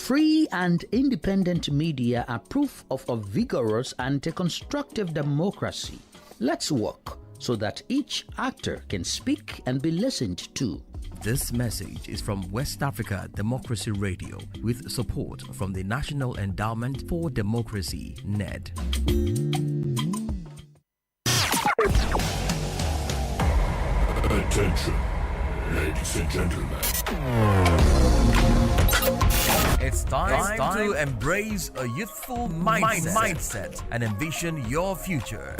Free and independent media are proof of a vigorous and a constructive democracy. Let's work so that each actor can speak and be listened to. This message is from West Africa Democracy Radio with support from the National Endowment for Democracy, NED. Attention, ladies and gentlemen. It's time to embrace a youthful mindset and envision your future.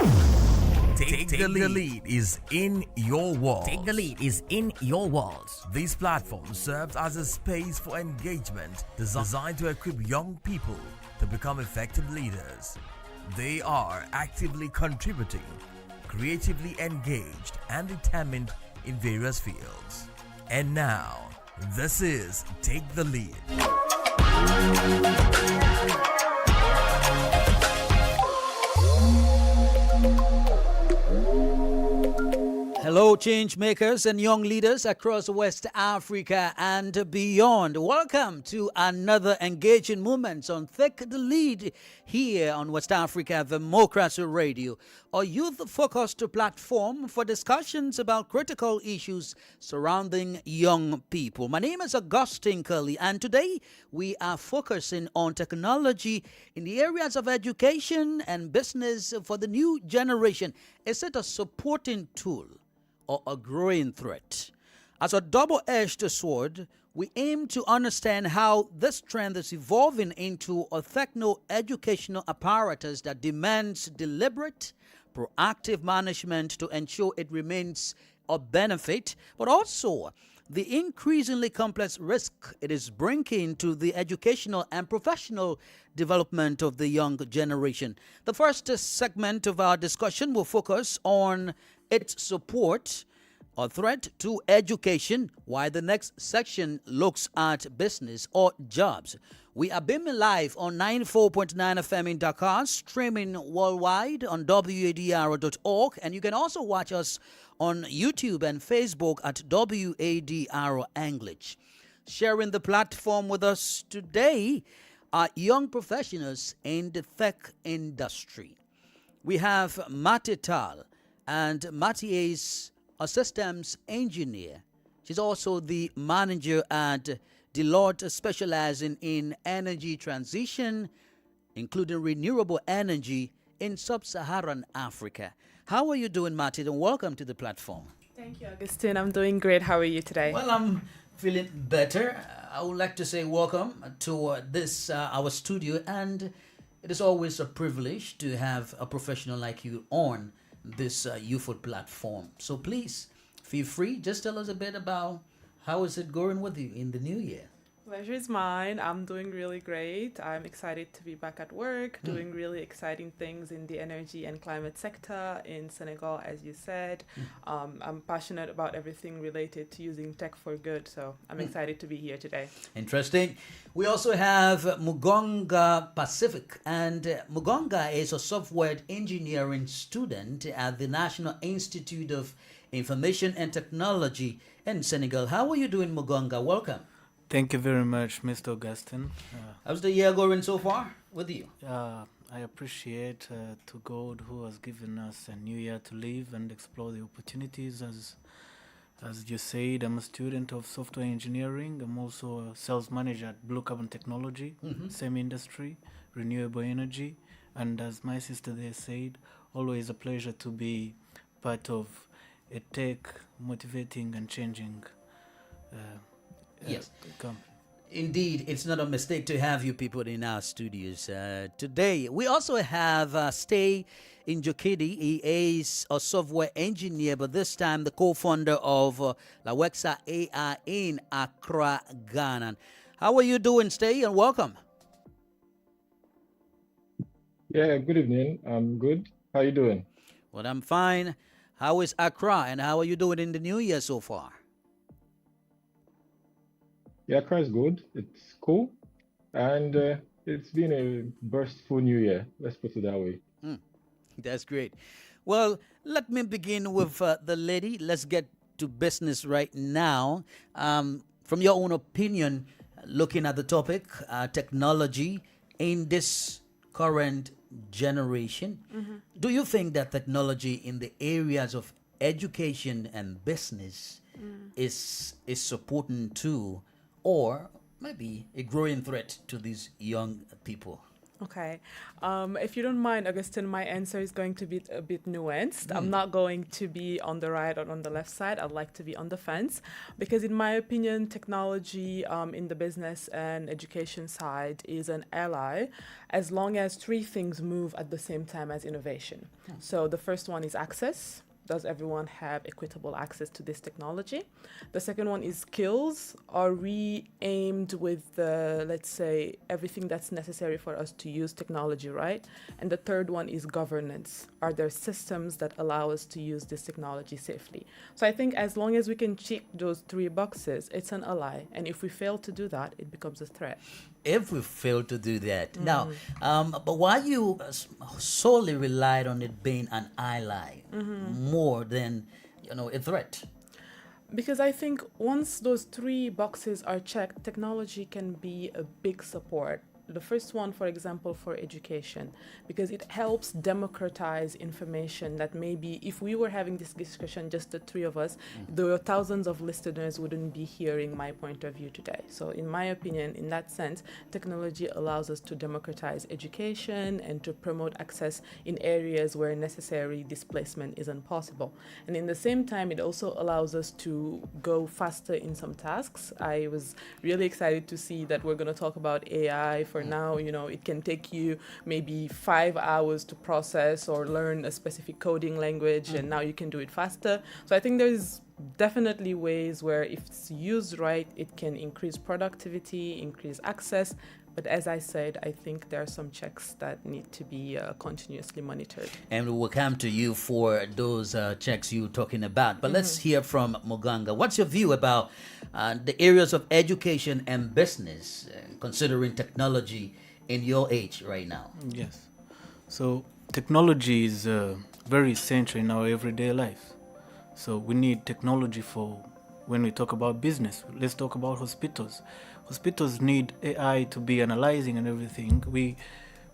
Take the lead is in your walls. Take the lead is in your walls. This platform serves as a space for engagement designed to equip young people to become effective leaders. They are actively contributing, creatively engaged, and determined in various fields. And now, this is Take the Lead. Hello, change makers and young leaders across West Africa and beyond. Welcome to another engaging moment on Take the Lead here on West Africa Democracy Radio, a youth-focused platform for discussions about critical issues surrounding young people. My name is Augustine Curley, and today we are focusing on technology in the areas of education and business for the new generation. Is it a supporting tool or a growing threat? As a double-edged sword, we aim to understand how this trend is evolving into a techno-educational apparatus that demands deliberate, proactive management to ensure it remains of benefit, but also the increasingly complex risk it is bringing to the educational and professional development of the young generation. The first segment of our discussion will focus on its support or threat to education, while the next section looks at business or jobs. We are beaming live on 94.9 FM in Dakar, streaming worldwide on WADR.org, and you can also watch us on YouTube and Facebook at WADR English. Sharing the platform with us today are young professionals in the tech industry. We have Mati Tal, and Mati is a systems engineer. She's also the manager at Deloitte, specializing in energy transition, including renewable energy in sub-Saharan Africa. How are you doing, Mati? And welcome to the platform. Thank you, Augustine. I'm doing great. How are you today? Well, I'm feeling better. I would like to say welcome to this our studio, and it is always a privilege to have a professional like you on this youthful platform. So please feel free, just tell us a bit about how is it going with you in the new year. Pleasure is mine. I'm doing really great. I'm excited to be back at work, doing really exciting things in the energy and climate sector in Senegal, as you said. I'm passionate about everything related to using tech for good, so I'm excited to be here today. Interesting. We also have Mugonga Pacific, and Mugonga is a software engineering student at the National Institute of Information and Technology in Senegal. How are you doing, Mugonga? Welcome. Thank you very much, Mr. Augustine. How's the year going so far with you? I appreciate to God who has given us a new year to live and explore the opportunities. As you said, I'm a student of software engineering. I'm also a sales manager at Blue Carbon Technology, same industry, renewable energy. And as my sister there said, always a pleasure to be part of a tech motivating and changing Yes. company. Indeed, it's not a mistake to have you people in our studios today. We also have Stay Njokedi. He is a software engineer, but this time the co-founder of Lawexa AI in Accra, Ghana. How are you doing, Stay, and welcome? Yeah, good evening. I'm good. How you doing? Well, I'm fine. How is Accra, and how are you doing in the new year so far? Yeah, Accra is good. It's cool. And it's been a burstful new year. Let's put it that way. That's great. Well, let me begin with the lady. Let's get to business right now. From your own opinion, looking at the topic, technology in this current generation. Do you think that technology in the areas of education and business is supporting too, or maybe a growing threat to these young people? Okay. If you don't mind, Augustine, my answer is going to be a bit nuanced. I'm not going to be on the right or on the left side. I'd like to be on the fence because, in my opinion, technology in the business and education side is an ally as long as three things move at the same time as innovation. So the first one is access. Does everyone have equitable access to this technology? The second one is skills. Are we aimed with let's say, everything that's necessary for us to use technology, right? And the third one is governance. Are there systems that allow us to use this technology safely? So I think as long as we can check those three boxes, it's an ally. And if we fail to do that, it becomes a threat. If we fail to do that. Now, but why you solely relied on it being an ally more than, a threat? Because I think once those three boxes are checked, technology can be a big support. The first one, for example, for education, because it helps democratize information that maybe if we were having this discussion, just the three of us, there were thousands of listeners wouldn't be hearing my point of view today. So in my opinion, in that sense, technology allows us to democratize education and to promote access in areas where necessary displacement isn't possible. And in the same time, it also allows us to go faster in some tasks. I was really excited to see that we're going to talk about AI. For now, it can take you maybe 5 hours to process or learn a specific coding language, and now you can do it faster. So I think there's definitely ways where if it's used right, it can increase productivity, increase access. But as I said, I think there are some checks that need to be continuously monitored. And we will come to you for those checks you're talking about. But let's hear from Muganga. What's your view about the areas of education and business, considering technology in your age right now? Yes. So technology is very essential in our everyday life. So we need technology for when we talk about business. Let's talk about hospitals. Hospitals need AI to be analyzing and everything. We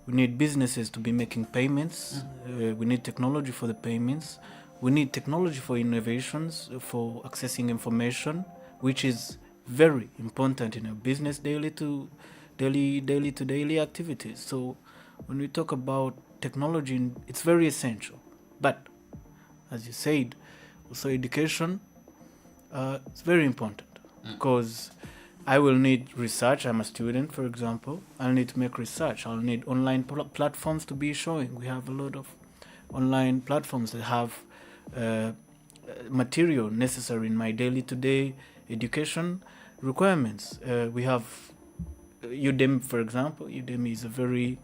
need businesses to be making payments. We need technology for the payments. We need technology for innovations, for accessing information, which is very important in our business daily to daily activities. So when we talk about technology, it's very essential. But as you said, also education, it's very important because I will need research. I'm a student, for example. I'll need to make research. I'll need online platforms to be showing. We have a lot of online platforms that have material necessary in my day-to-day education requirements. We have Udemy, for example. Udemy is a very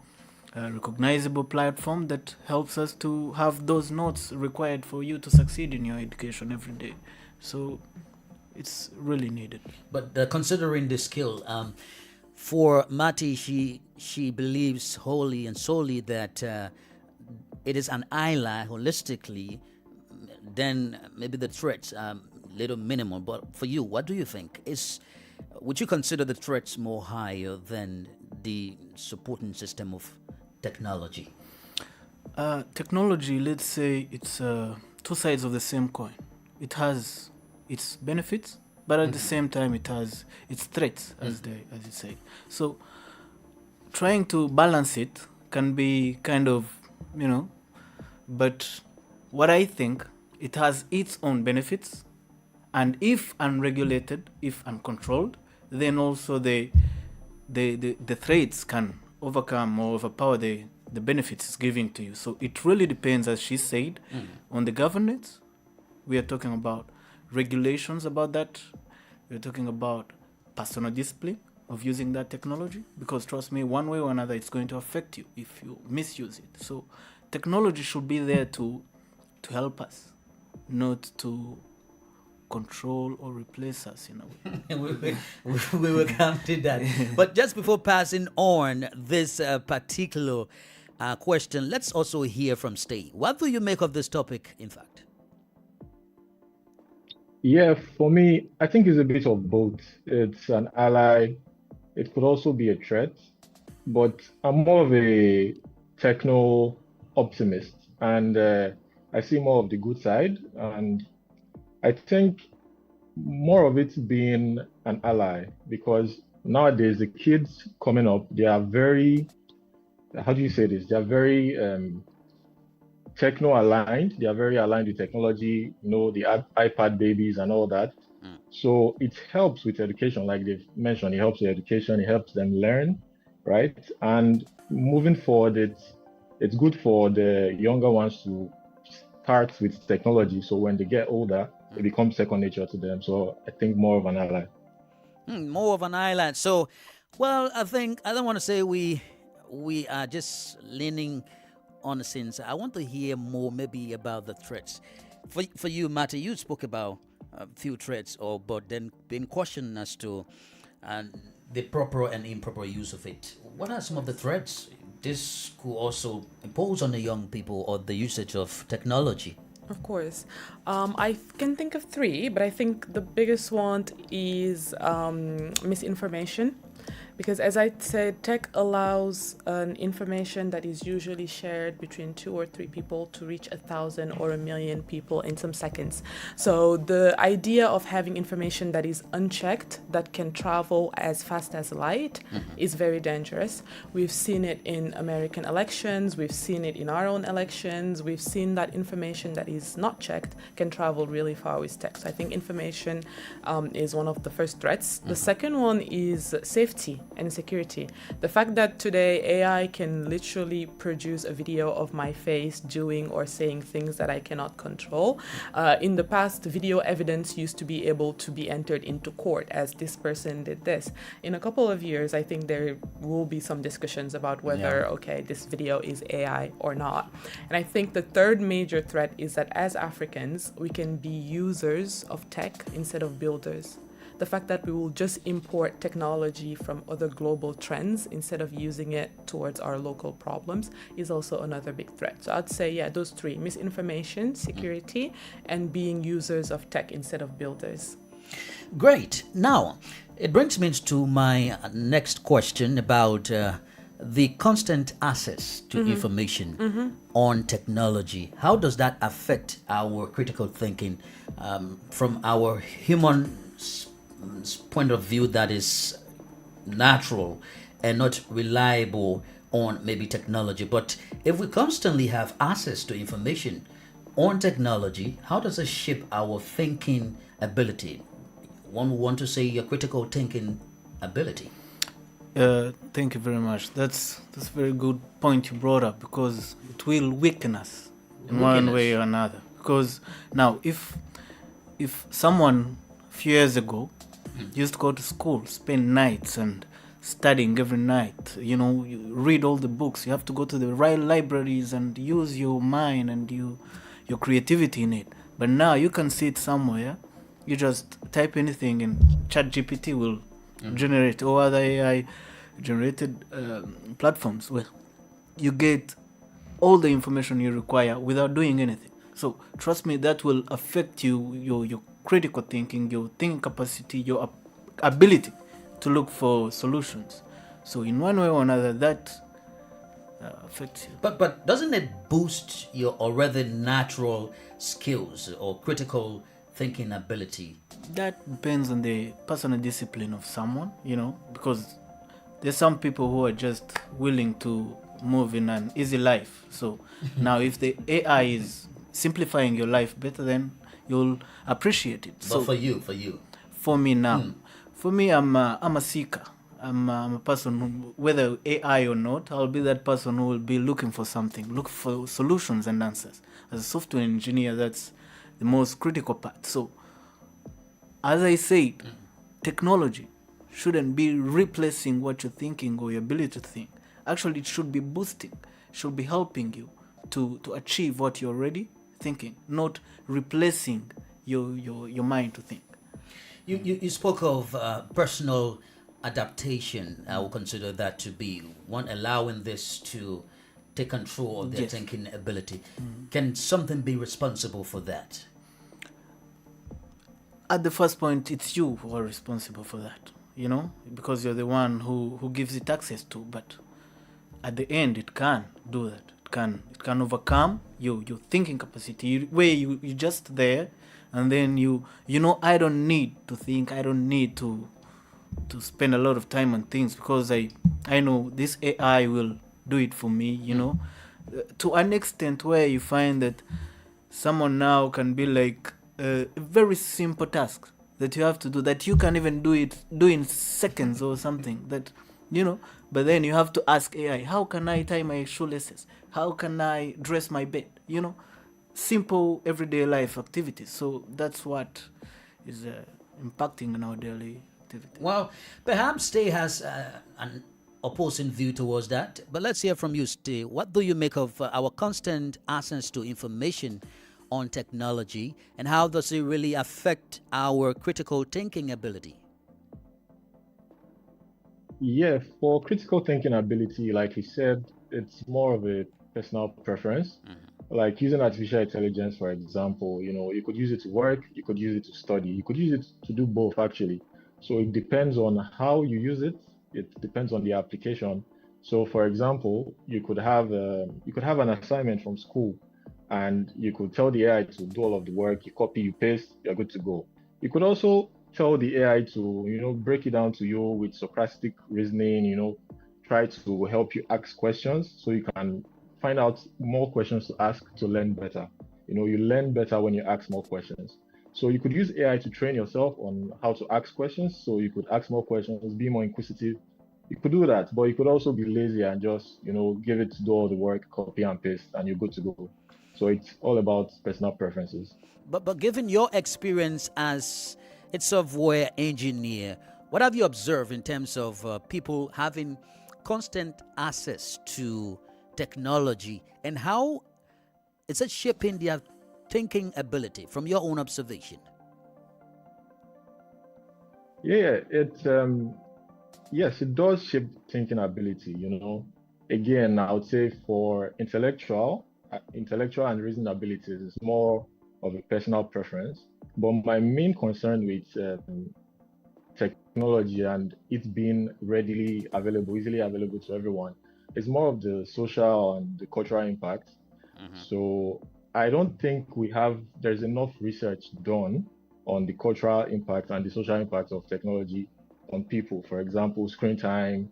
recognizable platform that helps us to have those notes required for you to succeed in your education every day. So it's really needed. But considering the skill, for Mati, she believes wholly and solely that it is an ally holistically. Then maybe the threats are little minimal. But for you, what do you think? Would you consider the threats more higher than the supporting system of technology? Technology, let's say, it's two sides of the same coin. It has its benefits, but at the same time it has its threats, as you say. So trying to balance it can be kind of, but what I think, it has its own benefits, and if unregulated, if uncontrolled, then also the threats can overcome or overpower the benefits it's giving to you. So it really depends, as she said, on the governance. We are talking about regulations about that. We're talking about personal discipline of using that technology, because trust me, one way or another, it's going to affect you if you misuse it. So technology should be there to help us, not to control or replace us in a way. we will come to that. But just before passing on this particular question, let's also hear from Stay. What do you make of this topic, in fact? Yeah, for me, I think it's a bit of both. It's an ally it could also be a threat. But I'm more of a techno optimist, and I see more of the good side. And I think more of it being an ally, because nowadays the kids coming up, they are very, how do you say this? They are very techno aligned. They are very aligned with technology, the iPad babies and all that. So it helps with education, like they've mentioned. It helps with education. It helps them learn, right? And moving forward, it's good for the younger ones to start with technology. So when they get older, it becomes second nature to them. So I think more of an ally. More of an island. So, well, I think I don't want to say we are just leaning on the sins. I want to hear more, maybe about the threats. For you, Matty, you spoke about a few threats, but then being questioned as to the proper and improper use of it. What are some of the threats this could also impose on the young people or the usage of technology? Of course. I can think of three, but I think the biggest one is misinformation. Because as I said, tech allows information that is usually shared between 2 or 3 people to reach 1,000 or 1,000,000 people in some seconds. So the idea of having information that is unchecked, that can travel as fast as light, is very dangerous. We've seen it in American elections. We've seen it in our own elections. We've seen that information that is not checked can travel really far with tech. So I think information is one of the first threats. The second one is safety and security. The fact that today AI can literally produce a video of my face doing or saying things that I cannot control. In the past, video evidence used to be able to be entered into court as this person did this. In a couple of years, I think there will be some discussions about whether, okay, this video is AI or not. And I think the third major threat is that as Africans, we can be users of tech instead of builders. The fact that we will just import technology from other global trends instead of using it towards our local problems is also another big threat. So I'd say, those three: misinformation, security, and being users of tech instead of builders. Great. Now, it brings me to my next question about the constant access to information on technology. How does that affect our critical thinking from our human point of view that is natural and not reliable on maybe technology? But if we constantly have access to information on technology, how does it shape our thinking ability? One would want to say your critical thinking ability. Thank you very much. That's a very good point you brought up, because it will weaken us in one way or another. Because now, if someone a few years ago used to go to school, spend nights and studying every night, you read all the books, you have to go to the right libraries and use your mind and your creativity in it. But now you can sit somewhere, you just type anything and ChatGPT will generate, or other AI generated platforms where you get all the information you require without doing anything. So trust me, that will affect your critical thinking, your thinking capacity, your ability to look for solutions. So in one way or another, that affects you. But doesn't it boost your already natural skills or critical thinking ability? That depends on the personal discipline of someone, because there's some people who are just willing to move in an easy life. So now if the AI is simplifying your life better, then you'll appreciate it. But so for me now, for me, I'm a seeker. I'm a person who, whether AI or not, I'll be that person who will be looking for something, look for solutions and answers. As a software engineer, that's the most critical part. So as I said, technology shouldn't be replacing what you're thinking or your ability to think. Actually, it should be boosting, should be helping you to achieve what you're already thinking, not replacing your mind to think. You spoke of personal adaptation. I will consider that to be one, allowing this to take control of their thinking ability. Can something be responsible for that? At the first point, it's you who are responsible for that. because you're the one who gives it access to. But at the end, it can do that. It can overcome your thinking capacity, where you just there, and then I don't need to think. I don't need to spend a lot of time on things, because I know this AI will do it for me. To an extent where you find that someone now can be like a very simple task that you have to do, that you can even do in seconds or something, that but then you have to ask AI, how can I tie my shoelaces, how can I dress my bed, simple everyday life activities. So that's what is impacting on our daily activity. Well, perhaps Stay has an opposing view towards that, but let's hear from you, Stay. What do you make of our constant access to information on technology, and how does it really affect our critical thinking ability? Yeah, for critical thinking ability, like you said, it's more of a personal preference. Like using artificial intelligence, for example, you could use it to work, you could use it to study, you could use it to do both actually. So it depends on how you use it. It depends on the application. So for example, you could have an assignment from school, and you could tell the AI to do all of the work, you copy, you paste, you're good to go. You could also tell the AI to, break it down to you with Socratic reasoning, try to help you ask questions so you can find out more questions to ask to learn better. You learn better when you ask more questions. So you could use AI to train yourself on how to ask questions. So you could ask more questions, be more inquisitive. You could do that, but you could also be lazy and just, give it to do all the work, copy and paste, and you're good to go. So it's all about personal preferences. But given your experience as a software engineer, what have you observed in terms of people having constant access to technology, and how is it shaping their thinking ability from your own observation? Yeah, yes, it does shape thinking ability. Again, I would say for intellectual and reasoning abilities, it's more of a personal preference. But my main concern with technology and it being easily available to everyone, is more of the social and the cultural impact. So I don't think there's enough research done on the cultural impact and the social impact of technology on people. For example, screen time,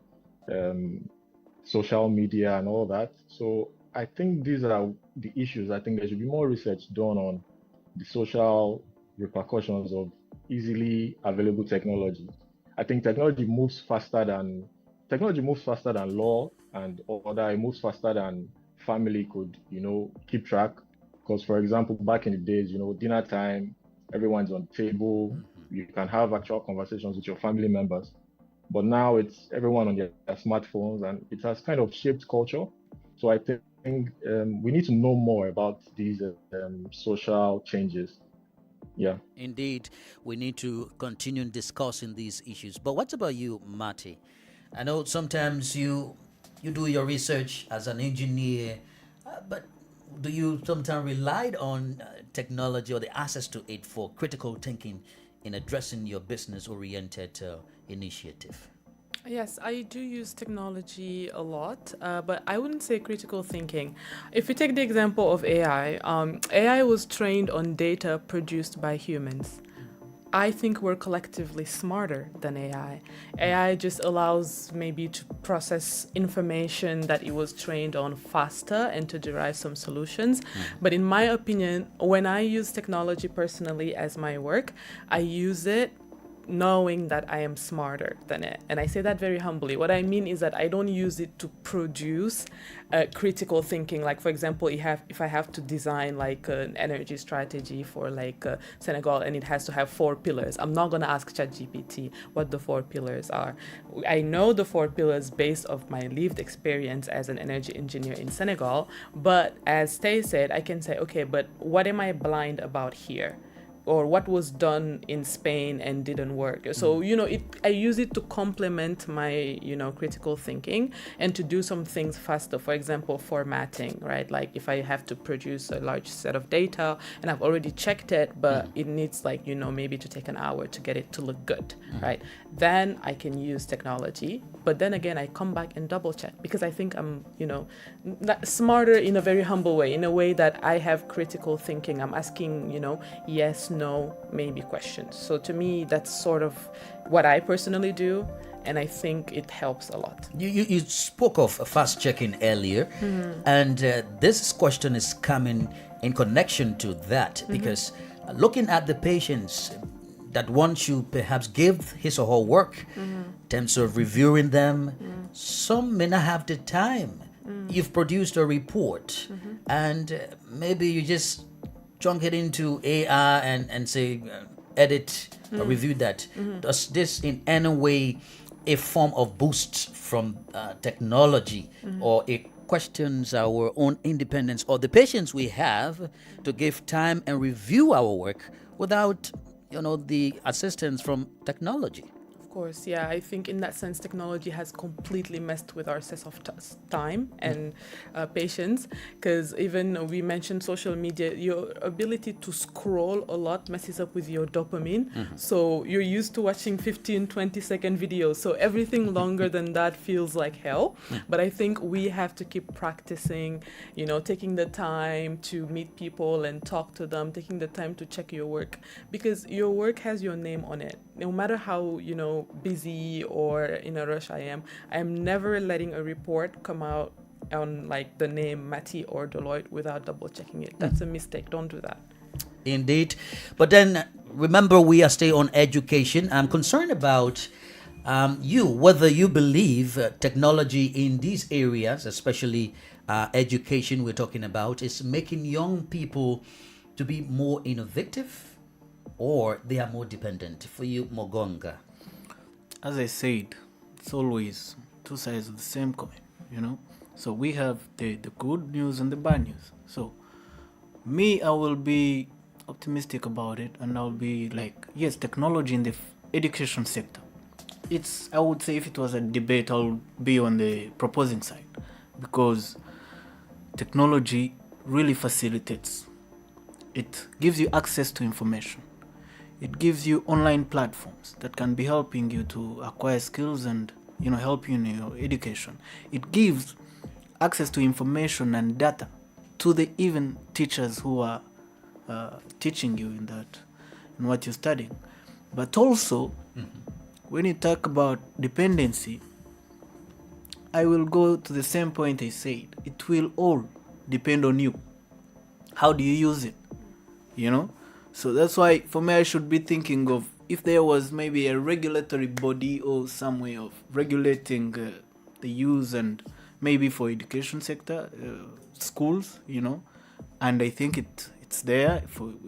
social media, and all that. So I think these are the issues. I think there should be more research done on the social repercussions of easily available technology. I think technology moves faster than law and order. It moves faster than family could, keep track. Because, for example, back in the days, dinner time, everyone's on the table. You can have actual conversations with your family members. But now it's everyone on their smartphones, and it has kind of shaped culture. So I think we need to know more about these social changes. Yeah. Indeed, we need to continue discussing these issues. But what about you, Marty? I know sometimes you do your research as an engineer, but do you sometimes rely on technology or the access to it for critical thinking in addressing your business-oriented initiative? Yes, I do use technology a lot, but I wouldn't say critical thinking. If we take the example of AI, AI was trained on data produced by humans. I think we're collectively smarter than AI. AI just allows maybe to process information that it was trained on faster and to derive some solutions. But in my opinion, when I use technology personally as my work, I use it knowing that I am smarter than it. And I say that very humbly. What I mean is that I don't use it to produce critical thinking. Like, for example, if I have to design like an energy strategy for like Senegal, and it has to have 4 pillars, I'm not going to ask ChatGPT what the 4 pillars are. I know the 4 pillars based off my lived experience as an energy engineer in Senegal. But as Tay said, I can say, okay, but what am I blind about here? or what was done in Spain and didn't work. So, I use it to complement my, critical thinking and to do some things faster. For example, formatting, right? Like if I have to produce a large set of data and I've already checked it, but it needs maybe to take an hour to get it to look good, right? Then I can use technology. But then again, I come back and double check because I think I'm, smarter in a very humble way, in a way that I have critical thinking. I'm asking, yes, no, maybe questions. So to me, that's sort of what I personally do. And I think it helps a lot. You spoke of fast checking earlier, and this question is coming in connection to that because looking at the patients that once you perhaps give his or her work in terms of reviewing them, some may not have the time. You've produced a report and maybe you just chunk it into AI and say, edit or review that. Does this in any way a form of boost from technology or it questions our own independence or the patience we have to give time and review our work without the assistance from technology? Of course, yeah. I think in that sense, technology has completely messed with our sense of time and patience. Because even we mentioned social media, your ability to scroll a lot messes up with your dopamine. So you're used to watching 15, 20-second videos. So everything longer than that feels like hell. But I think we have to keep practicing, taking the time to meet people and talk to them, taking the time to check your work. Because your work has your name on it. No matter how, busy or in a rush I'm never letting a report come out on like the name Matty or Deloitte without double checking it. That's a mistake. Don't do that. Indeed. But then remember, we are still on education. I'm concerned about whether you believe technology in these areas, especially education we're talking about, is making young people to be more innovative or they are more dependent. For you, Mogonga. As I said, it's always two sides of the same coin, So we have the good news and the bad news. So me, I will be optimistic about it and I'll be like, yes, technology in the education sector. I would say if it was a debate, I'll be on the proposing side because technology really facilitates. It gives you access to information. It gives you online platforms that can be helping you to acquire skills and help you in your education. It gives access to information and data to the even teachers who are teaching you in what you're studying. But also, when you talk about dependency, I will go to the same point I said. It will all depend on you. How do you use it? So that's why, for me, I should be thinking of if there was maybe a regulatory body or some way of regulating the use and maybe for education sector, schools, and I think it's there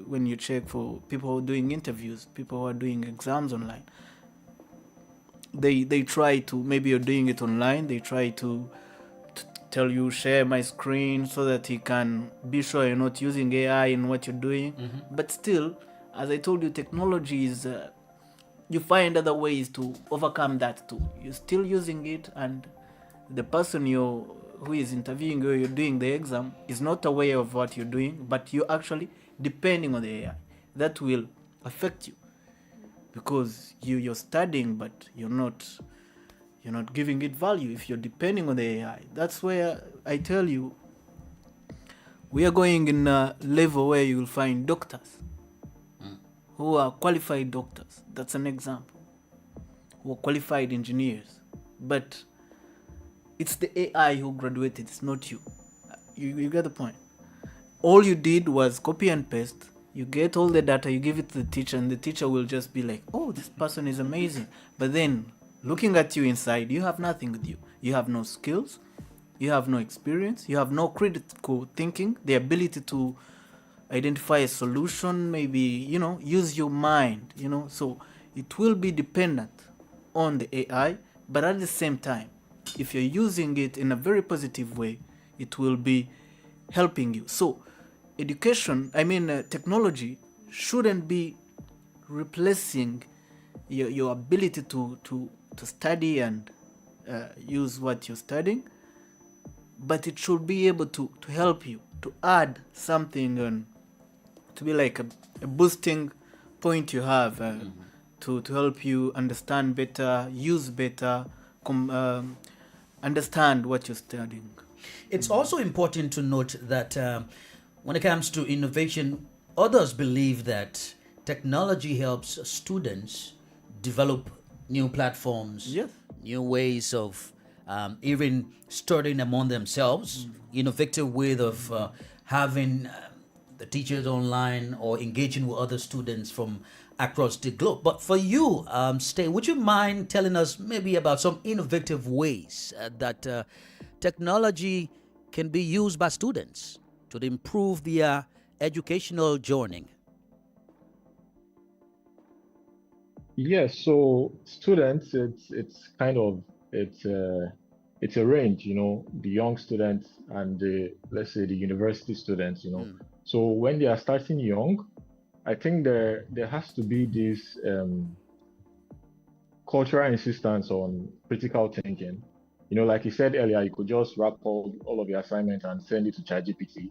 when you check for people who are doing interviews, people who are doing exams online. They try to, maybe you're doing it online, they try to tell you share my screen so that he can be sure you're not using AI in what you're doing. But still, as I told you, technology is you find other ways to overcome that too. You're still using it and the person who is interviewing you, you're doing the exam, is not aware of what you're doing, but you're actually depending on the AI. That will affect you because you're studying but you're not giving it value if you're depending on the AI. That's where I tell you, we are going in a level where you will find doctors who are qualified doctors. That's an example. Who are qualified engineers. But it's the AI who graduated, it's not you. You get the point. All you did was copy and paste. You get all the data, you give it to the teacher, and the teacher will just be like, oh, this person is amazing. But then, looking at you inside, you have nothing with you. You have no skills, you have no experience, you have no critical thinking, the ability to identify a solution, maybe, use your mind, So it will be dependent on the AI, but at the same time, if you're using it in a very positive way, it will be helping you. So technology shouldn't be replacing your ability to study and use what you're studying, but it should be able to help you, to add something and to be like a boosting point you have to help you understand better, use better, understand what you're studying. It's also important to note that when it comes to innovation, others believe that technology helps students develop new platforms, Yes. new ways of even studying among themselves, innovative way of having the teachers online or engaging with other students from across the globe. But for you, Stay, would you mind telling us maybe about some innovative ways that technology can be used by students to improve their educational journey? Yes, so students, it's kind of it's a range, the young students and let's say the university students, So when they are starting young, I think there has to be this cultural insistence on critical thinking. Like you said earlier, you could just wrap all of your assignments and send it to ChatGPT.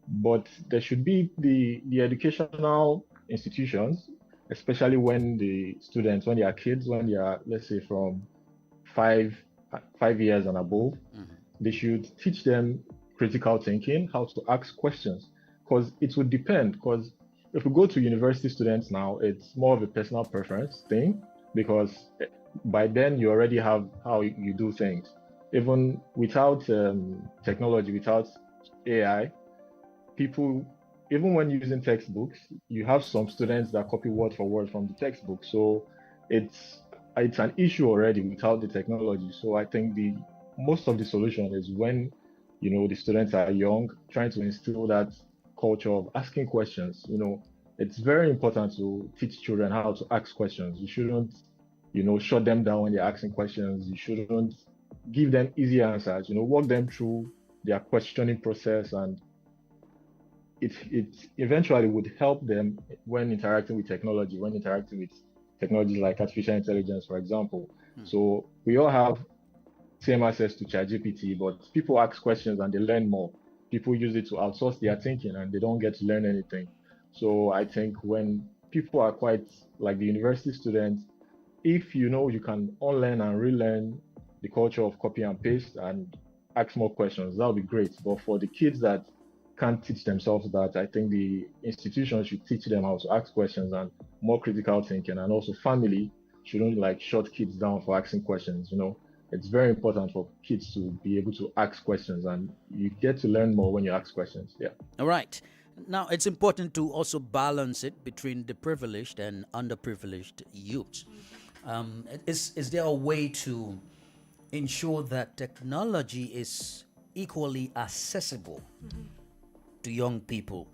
But there should be the educational institutions, especially when the students, when they are kids, when they are, let's say, from 5 years and above, they should teach them critical thinking, how to ask questions, because it would depend. Because if we go to university students now, it's more of a personal preference thing, because by then you already have how you do things. Even without technology, without AI, people, even when using textbooks, you have some students that copy word for word from the textbook. So it's an issue already without the technology. So I think most of the solution is when the students are young, trying to instill that culture of asking questions. It's very important to teach children how to ask questions. You shouldn't shut them down when they're asking questions. You shouldn't give them easy answers. Walk them through their questioning process, and it eventually would help them when interacting with technology, technologies like artificial intelligence, for example. So we all have same access to ChatGPT, but people ask questions and they learn more. People use it to outsource their thinking and they don't get to learn anything. So I think when people are quite like the university students, if you can unlearn and relearn the culture of copy and paste and ask more questions, that would be great. But for the kids that can't teach themselves that, I think the institution should teach them how to ask questions and more critical thinking, and also family shouldn't shut kids down for asking questions. It's very important for kids to be able to ask questions, and you get to learn more when you ask questions. Yeah. All right. Now, it's important to also balance it between the privileged and underprivileged youths. Is there a way to ensure that technology is equally accessible to young people?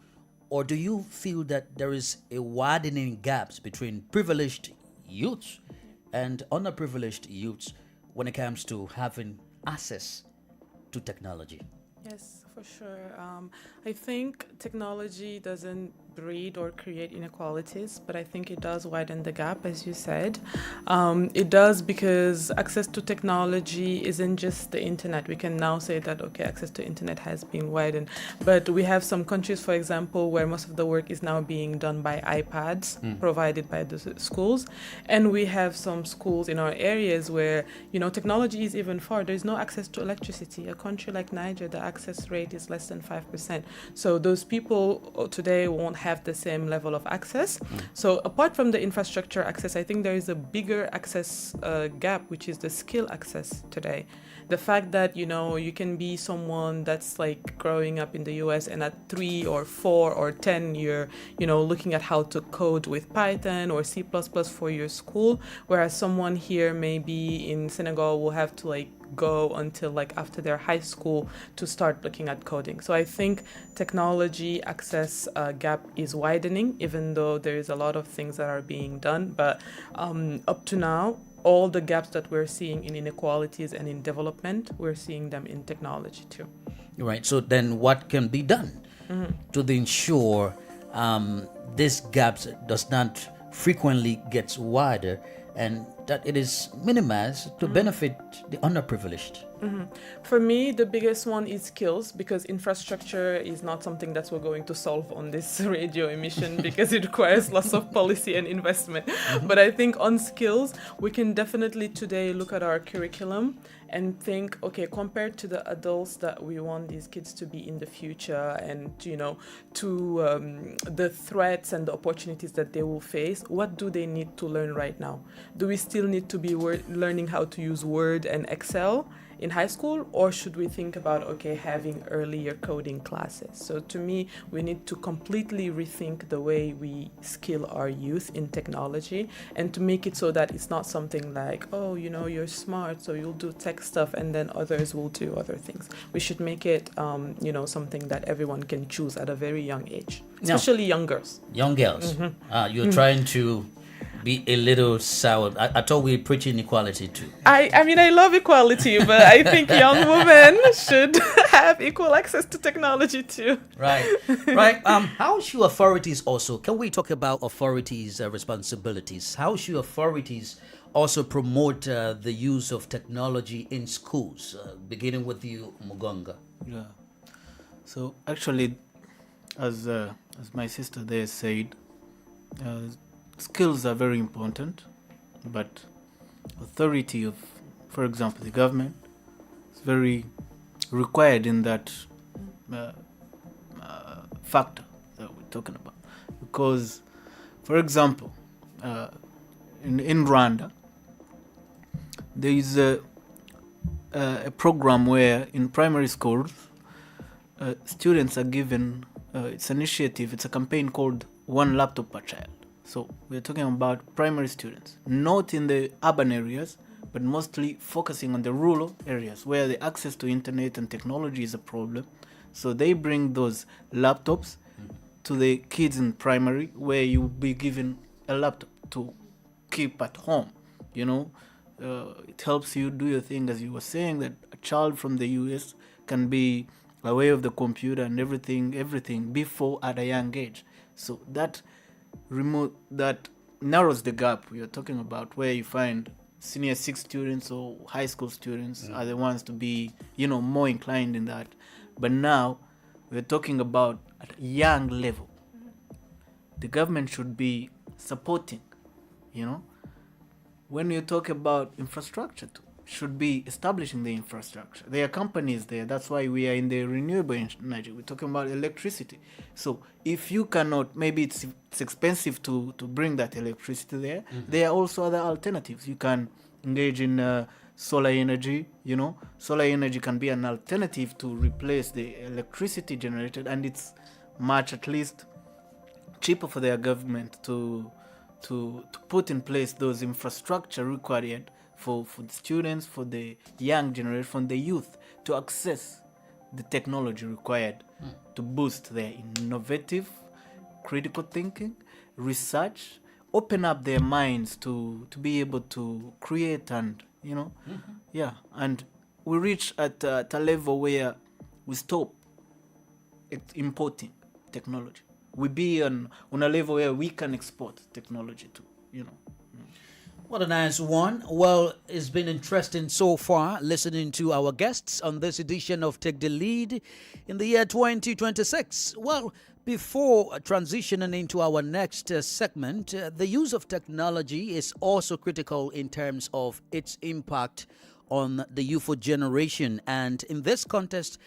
Or do you feel that there is a widening gaps between privileged youths and underprivileged youths when it comes to having access to technology? Yes, for sure. I think technology doesn't breed or create inequalities, but I think it does widen the gap, as you said. It does because access to technology isn't just the internet. We can now say that, okay, access to internet has been widened, but we have some countries, for example, where most of the work is now being done by iPads provided by the schools. And we have some schools in our areas where, technology is even far. There's no access to electricity. A country like Niger, the access rate is less than 5%. So those people today won't have the same level of access. So apart from the infrastructure access, I think there is a bigger access gap, which is the skill access today. The fact that, you can be someone that's growing up in the US and at 3 or 4 or 10, you're, looking at how to code with Python or C++ for your school, whereas someone here maybe in Senegal will have to go until after their high school to start looking at coding. So I think technology access gap is widening, even though there is a lot of things that are being done. But up to now, all the gaps that we're seeing in inequalities and in development, we're seeing them in technology too. Right. So then what can be done to ensure this gap does not frequently gets wider, and that it is minimized to benefit the underprivileged? For me, the biggest one is skills, because infrastructure is not something that we're going to solve on this radio emission because it requires lots of policy and investment. But I think on skills, we can definitely today look at our curriculum and think, okay, compared to the adults that we want these kids to be in the future, and to the threats and the opportunities that they will face, what do they need to learn right now? Do we still need to be learning how to use Word and Excel in high school, or should we think about, okay, having earlier coding classes? So to me, we need to completely rethink the way we skill our youth in technology, and to make it so that it's not something like, oh, you're smart, so you'll do tech stuff and then others will do other things. We should make it, something that everyone can choose at a very young age, especially young girls. Young girls. You're trying to be a little sour. I thought we were preaching equality too. I mean, I love equality, but I think young women should have equal access to technology too. Right. How should authorities also, can we talk about authorities' responsibilities? How should authorities also promote the use of technology in schools, beginning with you, Mugonga? Yeah. So actually, as my sister there said, skills are very important, but authority of, for example, the government is very required in that factor that we're talking about. Because, for example, in Rwanda, there is a program where in primary schools, students are given, it's an initiative, it's a campaign called One Laptop Per Child. So we're talking about primary students, not in the urban areas, but mostly focusing on the rural areas where the access to internet and technology is a problem. So they bring those laptops to the kids in primary, where you will be given a laptop to keep at home. It helps you do your thing, as you were saying, that a child from the US can be aware of the computer and everything before at a young age. So that narrows the gap we are talking about, where you find senior 6 students or high school students are the ones to be, more inclined in that. But now we're talking about at a young level. The government should be supporting, When you talk about infrastructure too, should be establishing the infrastructure. There are companies there. That's why we are in the renewable energy. We're talking about electricity. So if you cannot, maybe it's expensive to bring that electricity there. There are also other alternatives. You can engage in solar energy. Solar energy can be an alternative to replace the electricity generated, and it's much, at least, cheaper for their government to put in place those infrastructure required for the students, for the young generation, for the youth, to access the technology required to boost their innovative, critical thinking, research, open up their minds to be able to create and, and we reach at a level where we stop importing technology. We be on a level where we can export technology to, What a nice one. Well, it's been interesting so far listening to our guests on this edition of Take the Lead in the year 2026. Well, before transitioning into our next segment, the use of technology is also critical in terms of its impact on the youthful generation. And in this context,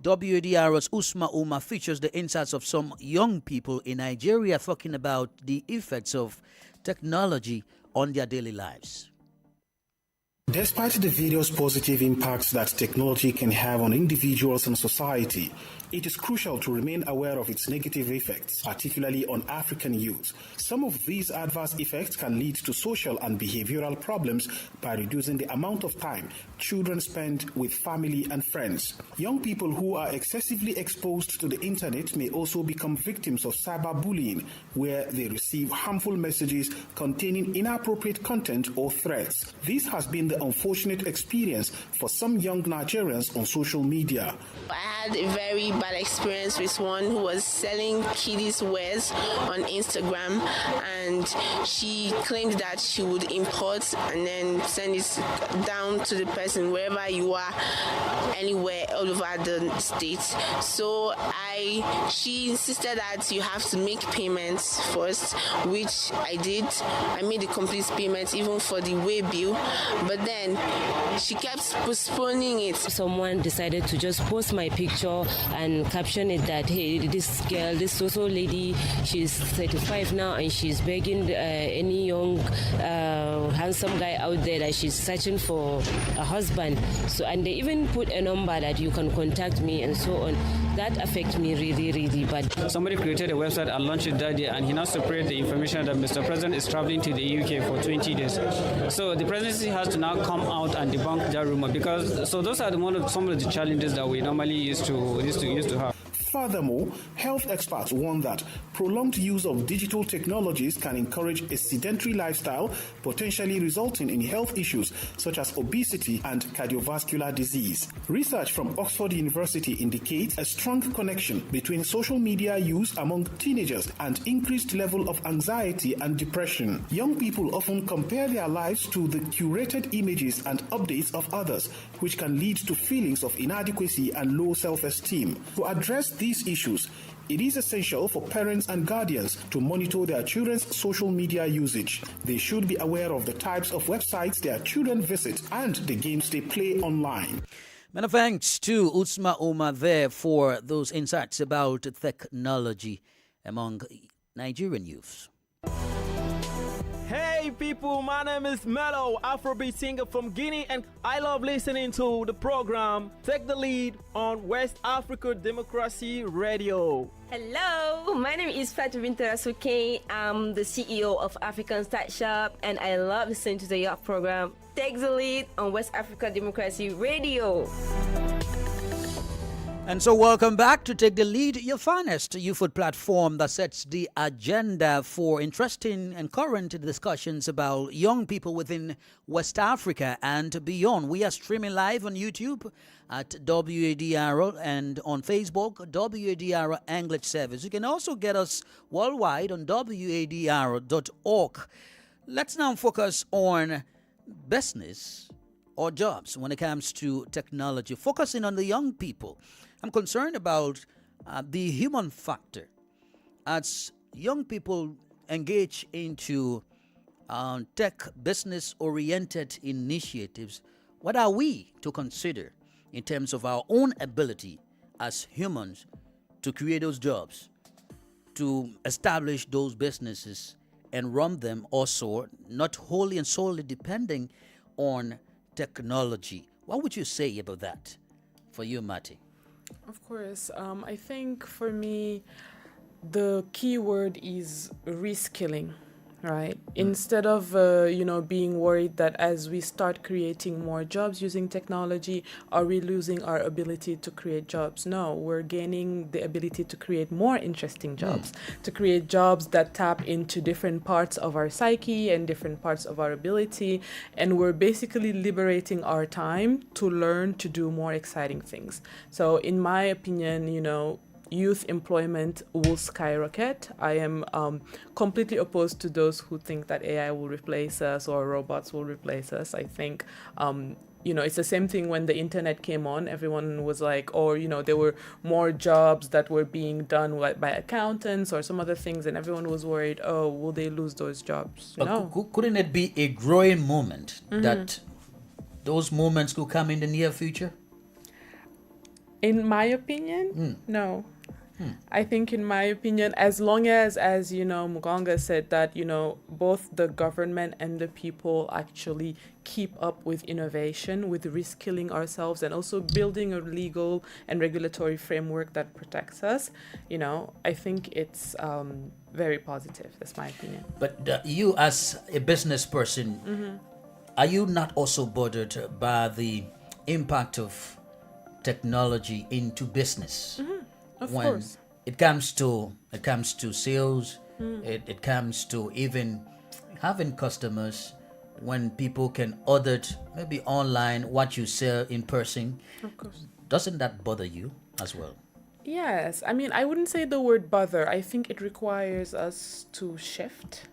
WADR's Usma Uma features the insights of some young people in Nigeria talking about the effects of technology on their daily lives. Despite the various positive impacts that technology can have on individuals and society, it is crucial to remain aware of its negative effects, particularly on African youth. Some of these adverse effects can lead to social and behavioral problems by reducing the amount of time children spend with family and friends. Young people who are excessively exposed to the internet may also become victims of cyberbullying, where they receive harmful messages containing inappropriate content or threats. This has been the unfortunate experience for some young Nigerians on social media. I had a very bad experience with one who was selling kiddies wares on Instagram, and she claimed that she would import and then send it down to the person wherever you are, anywhere all over the states. So she insisted that you have to make payments first, which I did. I made the complete payment even for the way bill, but then she kept postponing it. Someone decided to just post my picture and caption it that, hey, this girl, this so lady, she's 35 now and she's begging any young handsome guy out there that she's searching for a husband. So, and they even put a number that you can contact me and so on. That affects me really, really bad. Somebody created a website and launched it that day, and he now spread the information that Mr. President is traveling to the UK for 20 days. So the presidency has to now come out and debunk that rumor, because so those are some of the challenges that we normally used to have. Furthermore, health experts warn that prolonged use of digital technologies can encourage a sedentary lifestyle, potentially resulting in health issues such as obesity and cardiovascular disease. Research from Oxford University indicates a strong connection between social media use among teenagers and increased level of anxiety and depression. Young people often compare their lives to the curated images and updates of others, which can lead to feelings of inadequacy and low self-esteem. To address these issues, it is essential for parents and guardians to monitor their children's social media usage. They should be aware of the types of websites their children visit and the games they play online. Many thanks to Utsma Uma there for those insights about technology among Nigerian youths. Hey people, my name is Mello, Afrobeat singer from Guinea, and I love listening to the program Take the Lead on West Africa Democracy Radio. Hello, my name is Fatou Bintou Rasouké. I'm the CEO of African Start Shop, and I love listening to your program Take the Lead on West Africa Democracy Radio. And so welcome back to Take the Lead, your finest youth platform that sets the agenda for interesting and current discussions about young people within West Africa and beyond. We are streaming live on YouTube at WADR and on Facebook, WADR English Service. You can also get us worldwide on WADR.org. Let's now focus on business or jobs when it comes to technology, focusing on the young people. I'm concerned about the human factor. As young people engage into tech business-oriented initiatives, what are we to consider in terms of our own ability as humans to create those jobs, to establish those businesses and run them also, not wholly and solely depending on technology? What would you say about that for you, Mati? Of course. I think for me, the key word is reskilling, right? Instead of, being worried that as we start creating more jobs using technology, are we losing our ability to create jobs? No, we're gaining the ability to create more interesting jobs, to create jobs that tap into different parts of our psyche and different parts of our ability. And we're basically liberating our time to learn to do more exciting things. So in my opinion, youth employment will skyrocket. I am completely opposed to those who think that AI will replace us or robots will replace us. I think, it's the same thing when the internet came on. Everyone was like, there were more jobs that were being done by accountants or some other things, and everyone was worried, will they lose those jobs? Couldn't it be a growing moment that those moments could come in the near future? In my opinion, no. I think, in my opinion, as long as Mugonga said that, both the government and the people actually keep up with innovation, with reskilling ourselves, and also building a legal and regulatory framework that protects us, I think it's very positive. That's my opinion. But you, as a business person, are you not also bothered by the impact of technology into business? Of when course. it comes to sales, it comes to even having customers, when people can order maybe online what you sell in person. Of course. Doesn't that bother you as well? Yes, I mean, I wouldn't say the word bother. I think it requires us to shift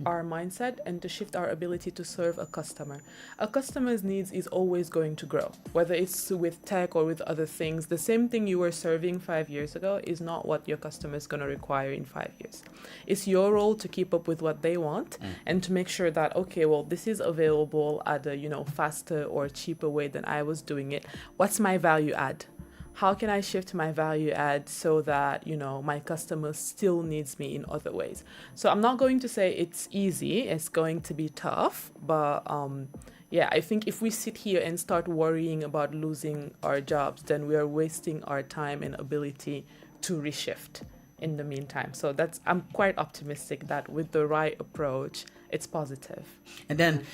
our mindset and to shift our ability to serve a customer. A customer's needs is always going to grow, whether it's with tech or with other things. The same thing you were serving 5 years ago is not what your customer is going to require in 5 years. It's your role to keep up with what they want and to make sure that, okay, well, this is available at a, faster or cheaper way than I was doing it. What's my value add? How can I shift my value add so that, my customer still needs me in other ways? So I'm not going to say it's easy. It's going to be tough. But I think if we sit here and start worrying about losing our jobs, then we are wasting our time and ability to reshift in the meantime. So I'm quite optimistic that with the right approach, it's positive. And then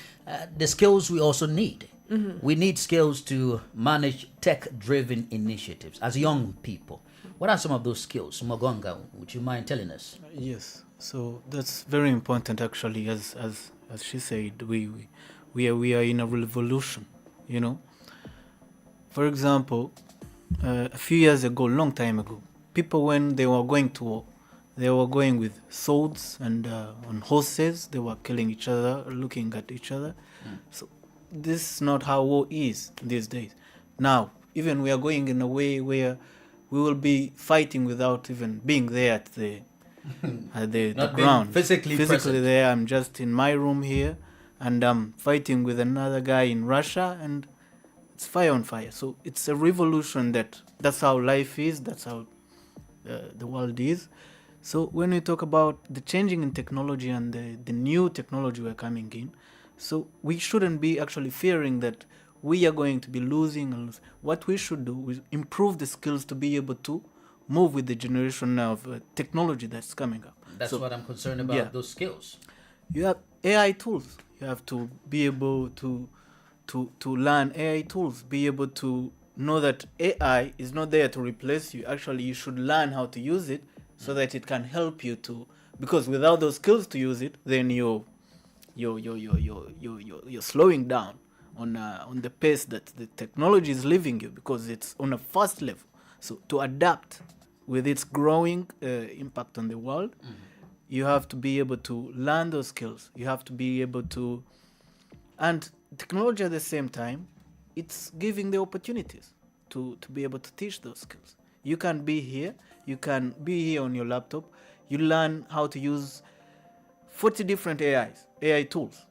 the skills we also need. Mm-hmm. We need skills to manage tech-driven initiatives as young people. What are some of those skills? Mogonga, would you mind telling us? Yes, so that's very important actually. As she said, we are in a revolution. For example, a few years ago, long time ago, people when they were going to war, they were going with swords and on horses. They were killing each other, looking at each other. So this is not how war is these days. Now, even we are going in a way where we will be fighting without even being there at the ground. Physically there. I'm just in my room here, and I'm fighting with another guy in Russia, and it's fire on fire. So it's a revolution. That's how life is. That's how the world is. So when we talk about the changing in technology and the new technology we're coming in, so we shouldn't be actually fearing that we are going to be losing. What we should do is improve the skills to be able to move with the generation of technology that's coming up. That's what I'm concerned about, those skills. You have AI tools. You have to be able to learn AI tools, be able to know that AI is not there to replace you. Actually, you should learn how to use it so that it can help you because without those skills to use it, then you're slowing down on the pace that the technology is leaving you, because it's on a fast level. So to adapt with its growing impact on the world, you have to be able to learn those skills. You have to be able to, and technology at the same time, it's giving the opportunities to be able to teach those skills. You can be here on your laptop. You learn how to use 40 different AI tools,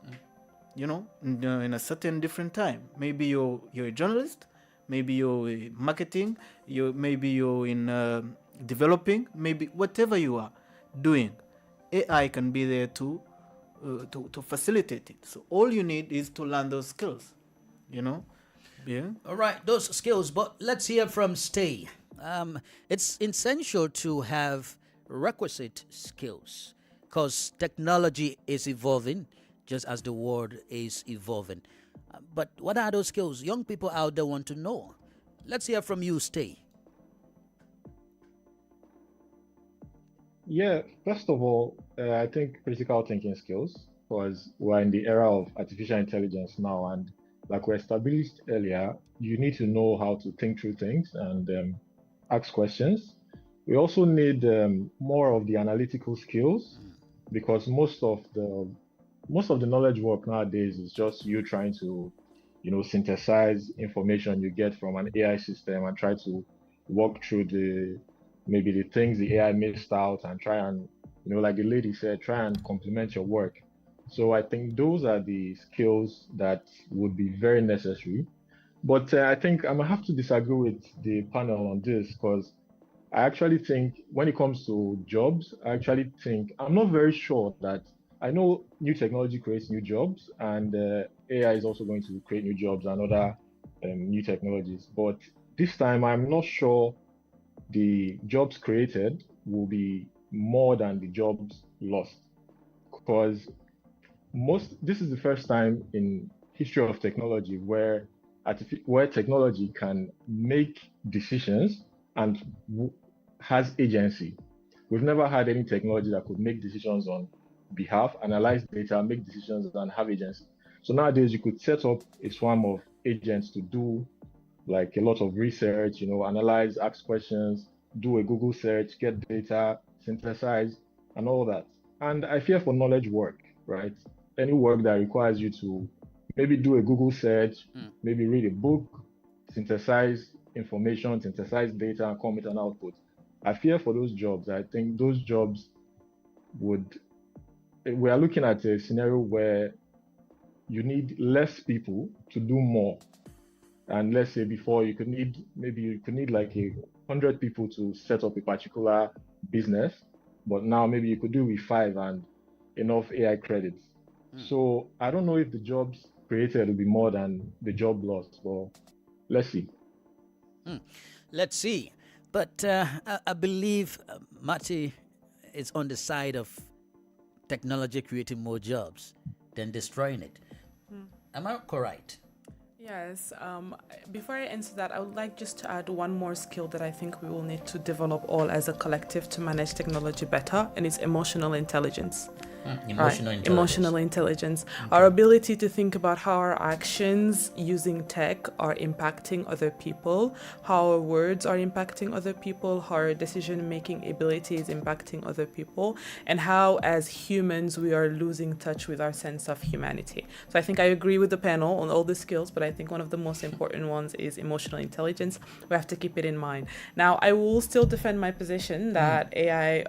in a certain different time. Maybe you're a journalist, maybe you're in marketing, maybe you're in developing, maybe whatever you are doing, AI can be there to facilitate it. So all you need is to learn those skills, Yeah. All right, those skills. But let's hear from Stay. It's essential to have requisite skills because technology is evolving just as the world is evolving. But what are those skills young people out there want to know? Let's hear from you, Stay. Yeah, first of all, I think critical thinking skills, because we're in the era of artificial intelligence now, and like we established earlier, you need to know how to think through things and ask questions. We also need more of the analytical skills, because most of the knowledge work nowadays is just you trying to, synthesize information you get from an AI system and try to walk through maybe the things the AI missed out and try and, like the lady said, try and complement your work. So I think those are the skills that would be very necessary. But I think I'm gonna have to disagree with the panel on this, because I actually think when it comes to jobs, I'm not very sure that I know new technology creates new jobs, and AI is also going to create new jobs and other new technologies. But this time, I'm not sure the jobs created will be more than the jobs lost, because this is the first time in history of technology where technology can make decisions and has agency. We've never had any technology that could make decisions on behalf, analyze data, make decisions and have agency. So nowadays you could set up a swarm of agents to do like a lot of research, analyze, ask questions, do a Google search, get data, synthesize, and all that. And I fear for knowledge work, right? Any work that requires you to maybe do a Google search, maybe read a book, synthesize information, synthesize data, and come with an output. I fear for those jobs. I think those jobs we are looking at a scenario where you need less people to do more. And let's say before you could need like 100 people to set up a particular business, but now maybe you could do with 5 and enough AI credits. So I don't know if the jobs created will be more than the job lost, but let's see. Let's see. But I believe Mati is on the side of technology creating more jobs than destroying it. Am I correct? Yes. Before I answer that, I would like just to add one more skill that I think we will need to develop all as a collective to manage technology better, and it's emotional intelligence. Emotional intelligence. Okay. Our ability to think about how our actions using tech are impacting other people, how our words are impacting other people, how our decision-making ability is impacting other people, and how, as humans, we are losing touch with our sense of humanity. So I think I agree with the panel on all the skills, but I think one of the most important ones is emotional intelligence. We have to keep it in mind. Now, I will still defend my position that AI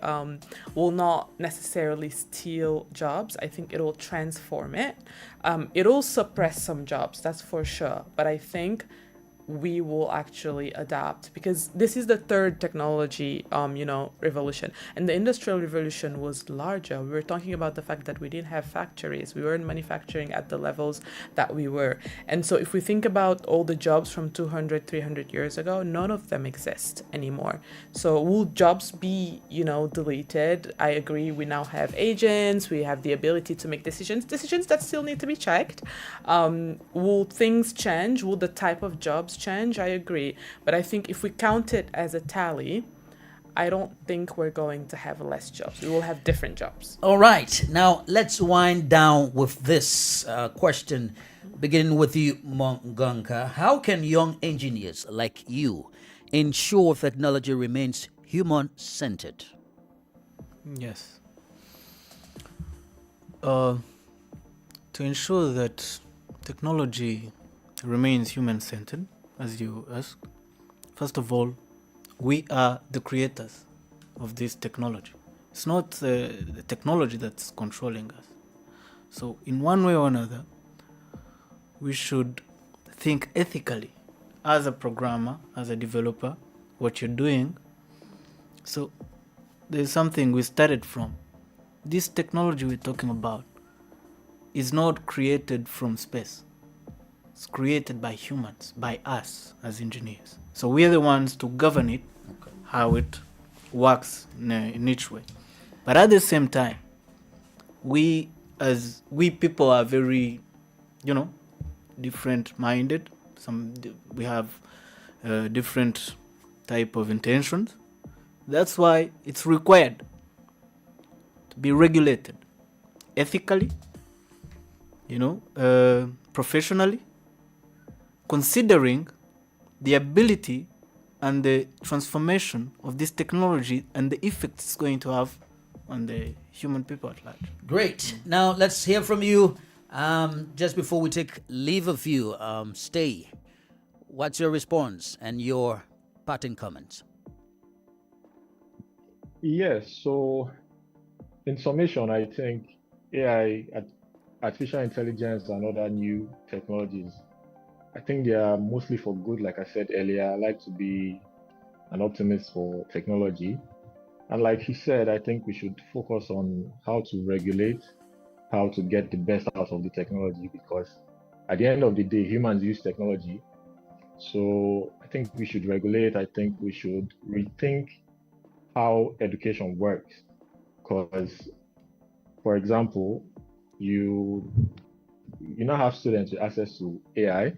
will not necessarily steal jobs. I think it will transform it. It'll suppress some jobs, that's for sure. But I think we will actually adapt, because this is the third technology, revolution. And the industrial revolution was larger. We were talking about the fact that we didn't have factories. We weren't manufacturing at the levels that we were. And so if we think about all the jobs from 200, 300 years ago, none of them exist anymore. So will jobs be, deleted? I agree. We now have agents. We have the ability to make decisions that still need to be checked. Will things change? Will the type of jobs change? I agree. But I think if we count it as a tally, I don't think we're going to have less jobs. We will have different jobs. All right. Now, let's wind down with this question, beginning with you, Monganka. How can young engineers like you ensure technology remains human-centered? Yes. To ensure that technology remains human-centered, as you asked, first of all, we are the creators of this technology. It's not the technology that's controlling us. So in one way or another, we should think ethically as a programmer, as a developer, what you're doing. So there's something we started from. This technology we're talking about is not created from space. It's created by humans, by us as engineers. So we are the ones to govern it, how it works in each way. But at the same time, we people are very, different-minded. We have different type of intentions. That's why it's required to be regulated ethically, professionally, considering the ability and the transformation of this technology and the effect it's going to have on the human people at large. Great. Now let's hear from you. Just before we take leave of you, Stay. What's your response and your parting comments? Yes. So, in summation, I think AI, artificial intelligence, and other new technologies, I think they are mostly for good. Like I said earlier, I like to be an optimist for technology. And like he said, I think we should focus on how to regulate, how to get the best out of the technology, because at the end of the day, humans use technology. So I think we should regulate. I think we should rethink how education works. Because, for example, you now have students with access to AI,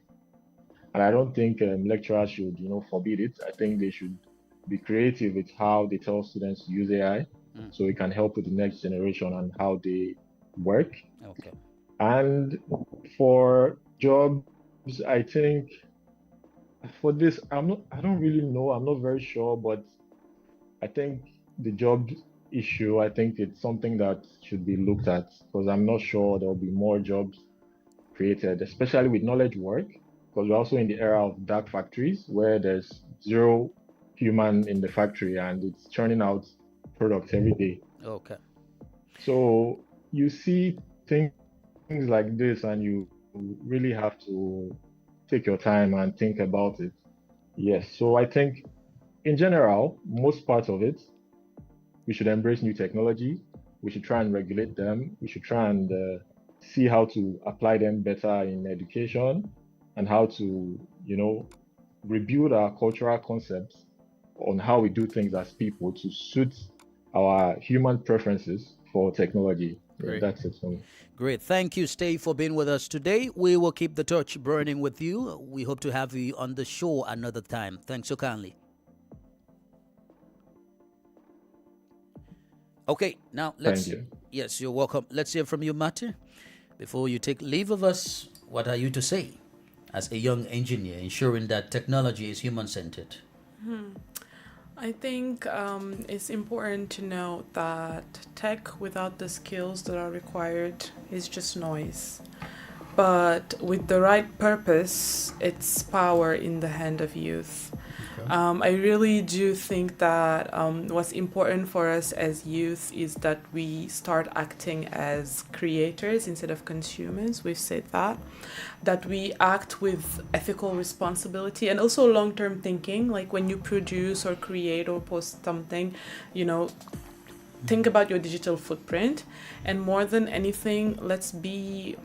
and I don't think lecturers should, forbid it. I think they should be creative with how they tell students to use AI, so it can help with the next generation and how they work. Okay. And for jobs, I think for this, I don't really know. I'm not very sure, but I think the job issue, I think it's something that should be looked at because I'm not sure there'll be more jobs created, especially with knowledge work, because we're also in the era of dark factories where there's zero human in the factory and it's churning out products every day. Okay. So you see things like this and you really have to take your time and think about it. Yes. So I think in general, most parts of it, we should embrace new technology. We should try and regulate them. We should try and see how to apply them better in education and how to, rebuild our cultural concepts on how we do things as people to suit our human preferences for technology. Great. That's it for me. Great. Thank you, Steve, for being with us today. We will keep the torch burning with you. We hope to have you on the show another time. Thanks so kindly. Okay, now let's... Thank you. Yes, you're welcome. Let's hear from you, Marty. Before you take leave of us, what are you to say as a young engineer, ensuring that technology is human-centered? I think it's important to note that tech without the skills that are required is just noise. But with the right purpose, it's power in the hand of youth. I really do think that what's important for us as youth is that we start acting as creators instead of consumers. We've said that we act with ethical responsibility and also long-term thinking. Like when you produce or create or post something, think about your digital footprint. And more than anything, let's be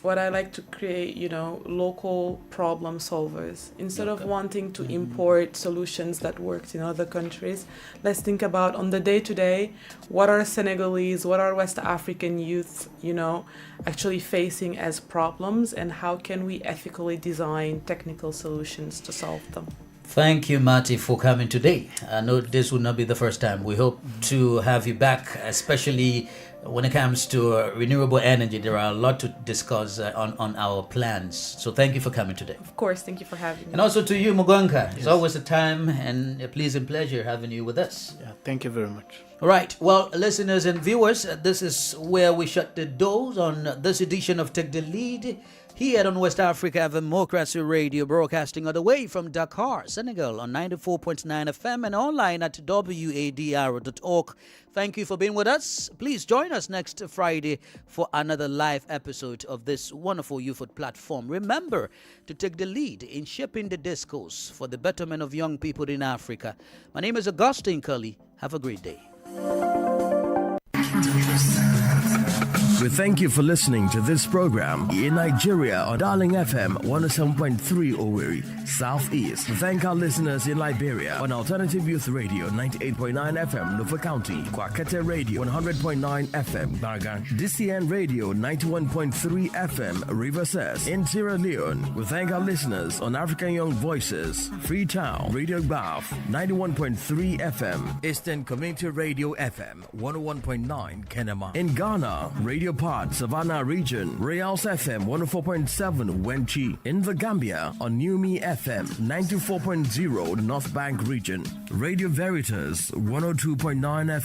what I like to create, local problem solvers. Instead of wanting to import solutions that worked in other countries, let's think about on the day-to-day, what are Senegalese, what are West African youth, actually facing as problems, and how can we ethically design technical solutions to solve them. Thank you, Marty, for coming today. I know this will not be the first time. We hope to have you back, especially when it comes to renewable energy. There are a lot to discuss on our plans. So thank you for coming today. Of course, thank you for having me. And also to you, Mugonka. It's always a time and a pleasing pleasure having you with us. Yeah, thank you very much. All right. Well, listeners and viewers, this is where we shut the doors on this edition of Take the Lead here on West Africa Democracy Radio, broadcasting all the way from Dakar, Senegal on 94.9 FM and online at WADR.org. Thank you for being with us. Please join us next Friday for another live episode of this wonderful youth platform. Remember to take the lead in shaping the discourse for the betterment of young people in Africa. My name is Augustine Cully. Have a great day. We thank you for listening to this program in Nigeria on Darling FM 107.3 Owerri, Southeast. We thank our listeners in Liberia on Alternative Youth Radio 98.9 FM, Nufa County, Kwakete Radio 100.9 FM, Bargan, DCN Radio 91.3 FM, Riversess. In Sierra Leone, we thank our listeners on African Young Voices, Freetown, Radio Bath 91.3 FM, Eastern Community Radio FM 101.9 Kenema. In Ghana, Radio Pod, Savannah Region, Reals FM 104.7 Wenchi. In the Gambia, on Numi FM 94.0 North Bank Region, Radio Veritas 102.9 FM.